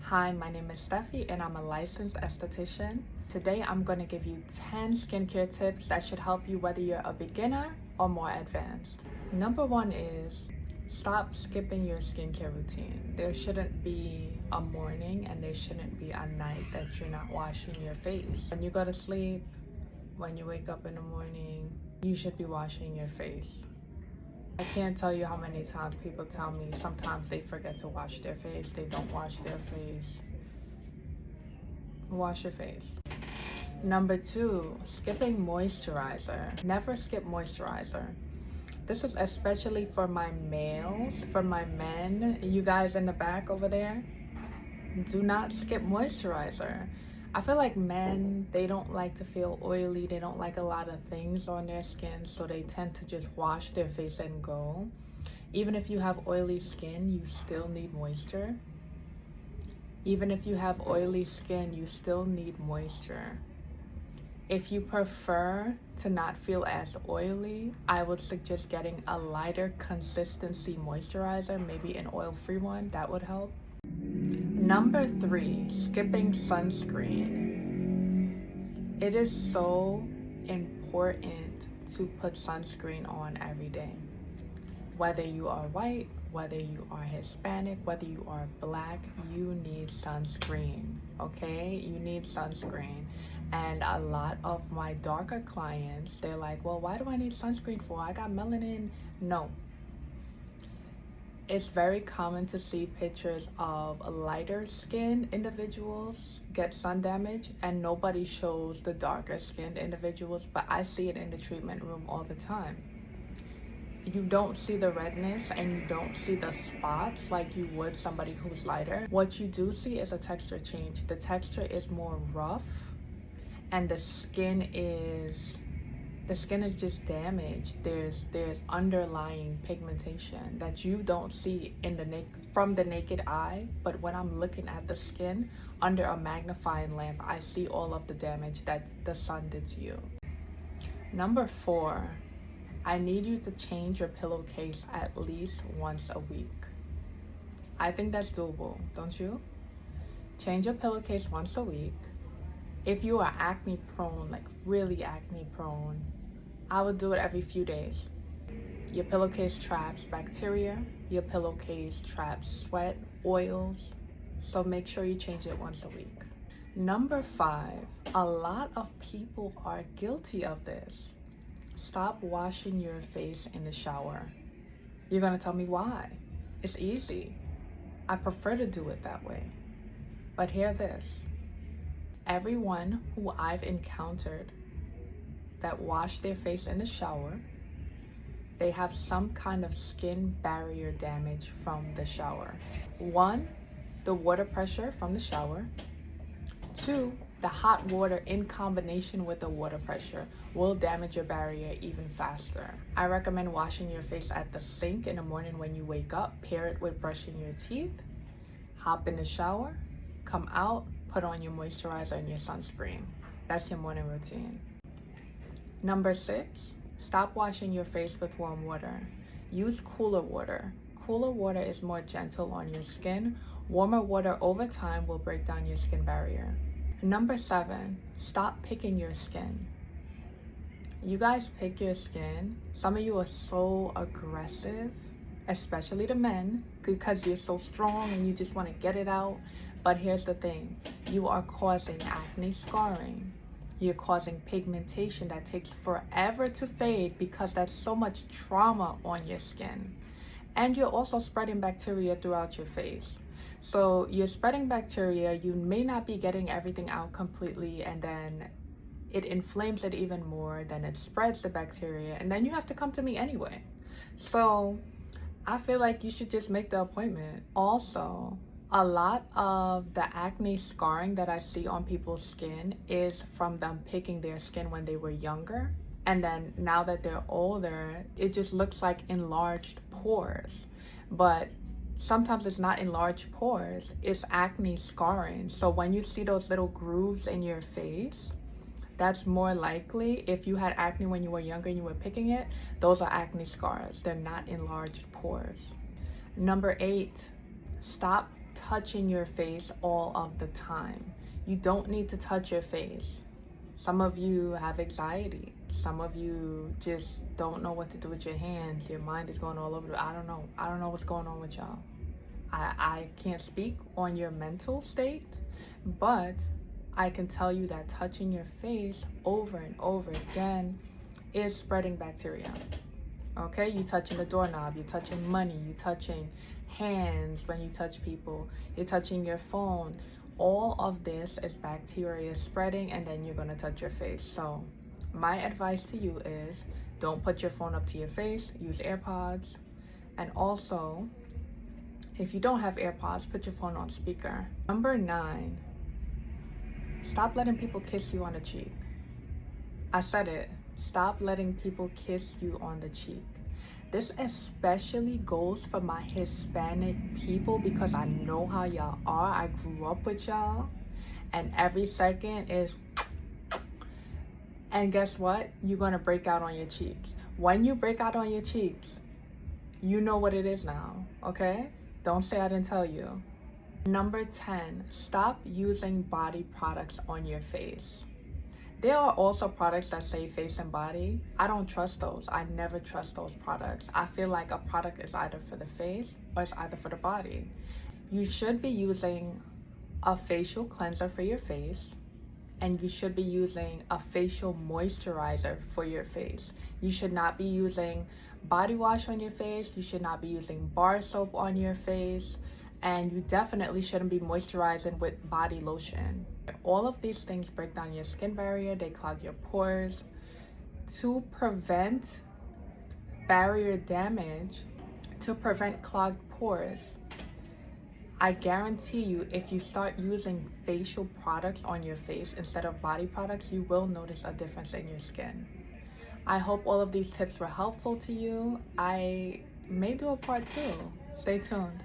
Hi, my name is Steffi and I'm a licensed esthetician. Today I'm going to give you 10 skincare tips that should help you whether you're a beginner or more advanced. Number one is stop skipping your skincare routine. There shouldn't be a morning and there shouldn't be a night that you're not washing your face. When you go to sleep, when you wake up in the morning, you should be washing your face. I can't tell you how many times people tell me sometimes they forget to wash their face, they don't wash their face. Wash your face. Number two, skipping moisturizer. Never skip moisturizer. This is especially for my males, for my men, you guys in the back over there. Do not skip moisturizer. I feel like men, they don't like to feel oily, they don't like a lot of things on their skin, so they tend to just wash their face and go. Even if you have oily skin, you still need moisture. Even if you have oily skin, you still need moisture. If you prefer to not feel as oily, I would suggest getting a lighter consistency moisturizer, maybe an oil-free one, that would help. Number three, skipping sunscreen. It is so important to put sunscreen on every day. Whether you are white, whether you are Hispanic, whether you are black, you need sunscreen, okay? You need sunscreen. And a lot of my darker clients, they're like, well, why do I need sunscreen for? I got melanin. No. It's very common to see pictures of lighter skinned individuals get sun damage and nobody shows the darker skinned individuals, but I see it in the treatment room all the time. You don't see the redness and you don't see the spots like you would somebody who's lighter. What you do see is a texture change. The texture is more rough and the skin is just damaged. There's underlying pigmentation that you don't see from the naked eye, but when I'm looking at the skin under a magnifying lamp, I see all of the damage that the sun did to you. Number four, I need you to change your pillowcase at least once a week. I think that's doable, don't you? Change your pillowcase once a week. If you are acne prone, like really acne prone, I would do it every few days. Your pillowcase traps bacteria, your pillowcase traps sweat, oils, so make sure you change it once a week. Number five, a lot of people are guilty of this. Stop washing your face in the shower. You're gonna tell me why. It's easy. I prefer to do it that way. But hear this. Everyone who I've encountered that wash their face in the shower, they have some kind of skin barrier damage from the shower. One, the water pressure from the shower. Two, the hot water in combination with the water pressure will damage your barrier even faster. I recommend washing your face at the sink in the morning when you wake up, pair it with brushing your teeth, hop in the shower, come out, put on your moisturizer and your sunscreen. That's your morning routine. Number six, stop washing your face with warm water. Use cooler water. Cooler water is more gentle on your skin. Warmer water over time will break down your skin barrier. Number seven, stop picking your skin. You guys pick your skin. Some of you are so aggressive, especially the men, because you're so strong and you just want to get it out. But here's the thing, you are causing acne scarring. You're causing pigmentation that takes forever to fade because that's so much trauma on your skin. And you're also spreading bacteria throughout your face. So you're spreading bacteria, you may not be getting everything out completely, and then it inflames it even more, then it spreads the bacteria, and then you have to come to me anyway. So I feel like you should just make the appointment. Also, a lot of the acne scarring that I see on people's skin is from them picking their skin when they were younger. And then now that they're older, it just looks like enlarged pores. But sometimes it's not enlarged pores, it's acne scarring. So when you see those little grooves in your face, that's more likely, if you had acne when you were younger and you were picking it, those are acne scars. They're not enlarged pores. Number 8, stop touching your face all of the time. You don't need to touch your face. Some of you have anxiety. Some of you just don't know what to do with your hands. Your mind is going all over. I don't know. I don't know what's going on with y'all. I can't speak on your mental state, but I can tell you that touching your face over and over again is spreading bacteria. Okay, you touching the doorknob, you're touching money, you're touching hands when you touch people, you're touching your phone. All of this is bacteria spreading, and then you're gonna touch your face. So my advice to you is don't put your phone up to your face, use AirPods. And also, if you don't have AirPods, put your phone on speaker. Number 9, stop letting people kiss you on the cheek. I said it. Stop letting people kiss you on the cheek. This especially goes for my Hispanic people because I know how y'all are. I grew up with y'all, and every second is, and guess what? You're gonna break out on your cheeks. When you break out on your cheeks, you know what it is now, okay? Don't say I didn't tell you. Number 10, stop using body products on your face. There are also products that say face and body. I don't trust those. I never trust those products. I feel like a product is either for the face or it's either for the body. You should be using a facial cleanser for your face, and you should be using a facial moisturizer for your face. You should not be using body wash on your face. You should not be using bar soap on your face. And you definitely shouldn't be moisturizing with body lotion. All of these things break down your skin barrier, they clog your pores. To prevent barrier damage, to prevent clogged pores, I guarantee you, if you start using facial products on your face instead of body products, you will notice a difference in your skin. I hope all of these tips were helpful to you. I may do a part 2. Stay tuned.